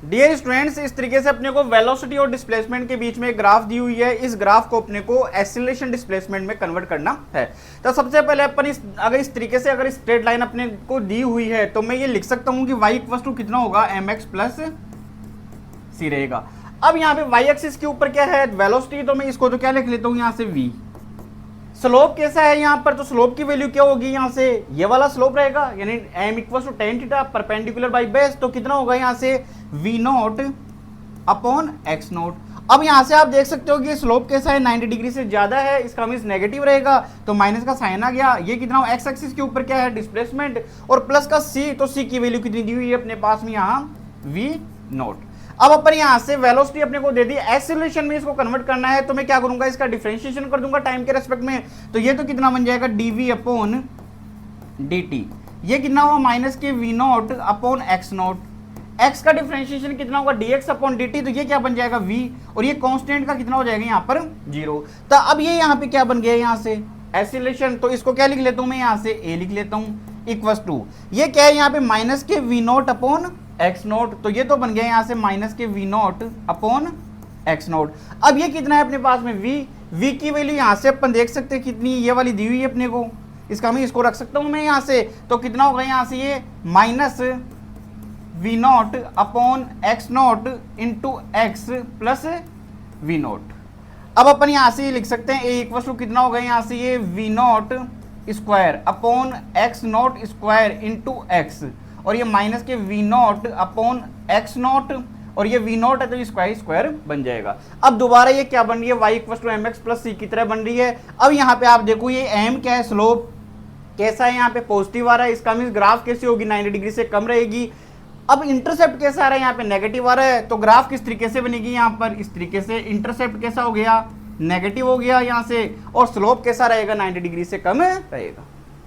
Dear students, इस तरीके से अपने को वेलोसिटी और डिस्प्लेसमेंट के बीच में एक ग्राफ दी हुई है। इस ग्राफ को अपने को एक्सीलरेशन डिस्प्लेसमेंट में कन्वर्ट करना है। तो सबसे पहले अपन अगर इस तरीके से अगर स्ट्रेट लाइन अपने को दी हुई है तो मैं ये लिख सकता हूं कि y इक्वल टू कितना होगा, mx प्लस c रहेगा। अब यहाँ पे y एक्सिस के ऊपर क्या है, वेलोसिटी, तो मैं इसको तो क्या लिख लेता हूँ यहाँ से v। स्लोप कैसा है यहाँ पर, तो स्लोप की वैल्यू क्या होगी, यहाँ से ये वाला स्लोप रहेगा, यानी m equal to tan theta perpendicular by base, तो कितना होगा यहाँ से v naught upon x naught. अब यहाँ से आप देख सकते हो कि स्लोप कैसा है, 90 डिग्री से ज्यादा है, इसका मीन्स नेगेटिव रहेगा, तो माइनस का साइन आ गया। ये कितना हो, x एक्सिस के ऊपर क्या है, डिस्प्लेसमेंट, और प्लस का c, तो c की वैल्यू कितनी दी हुई है अपने पास में यहाँ v नोट। अब अपन यहाँ से वेलोसिटी अपने को दे दी, एक्सीलरेशन में इसको कन्वर्ट करना है, तो मैं क्या करूंगा, इसका डिफरेंशिएशन कर दूंगा टाइम के रेस्पेक्ट में। तो ये तो कितना बन जाएगा, dv अपॉन dt। ये कितना हुआ, माइनस के v naught upon x note. x का डिफरेंशिएशन कितना होगा, dx अपॉन dt, तो ये क्या बन जाएगा v, और ये कांस्टेंट का कितना हो जाएगा यहाँ पर 0। तो अब ये यहाँ पे क्या बन गया, यहाँ से एक्सीलरेशन, तो इसको क्या लिख लेता हूँ मैं, यहाँ से a लिख लेता हूँ इक्वल टू, ये क्या है यहाँ पे माइनस के v naught upon x note, तो ये तो बन गया यहाँ से माइनस के v naught upon x naught. अब ये कितना है अपने पास में v की वैल्यू यहाँ से अपन देख सकते हैं कितनी, ये वाली दी हुई है अपने को, इसका मैं इसको रख सकता हूँ मैं यहाँ से, तो कितना होगा यहाँ से ये minus v naught upon x note into x plus v note. अब अपन यहाँ से ये लिख सकते हैं a इक्वल टू कितना होगा यहाँ से ये v note square upon x note square into x, और ये माइनस के v naught upon x note, और ये v नोट है तो स्क्वायर स्क्वायर बन जाएगा। अब दोबारा ये क्या बन रही है, y equal to mx plus c की तरह बन रही है। अब यहाँ पे आप देखो ये m क्या है, स्लोप कैसा है, यहाँ पे पॉजिटिव आ रहा है, इसका मीन्स ग्राफ कैसी होगी, 90 डिग्री से कम रहेगी। अब इंटरसेप्ट कैसा आ रहा है, यहाँ पे नेगेटिव आ रहा है, तो ग्राफ किस तरीके से बनेगी, यहाँ पर इस तरीके से, इंटरसेप्ट कैसा हो गया, नेगेटिव हो गया यहाँ से, और स्लोप कैसा रहेगा, 90 डिग्री से कम रहेगा।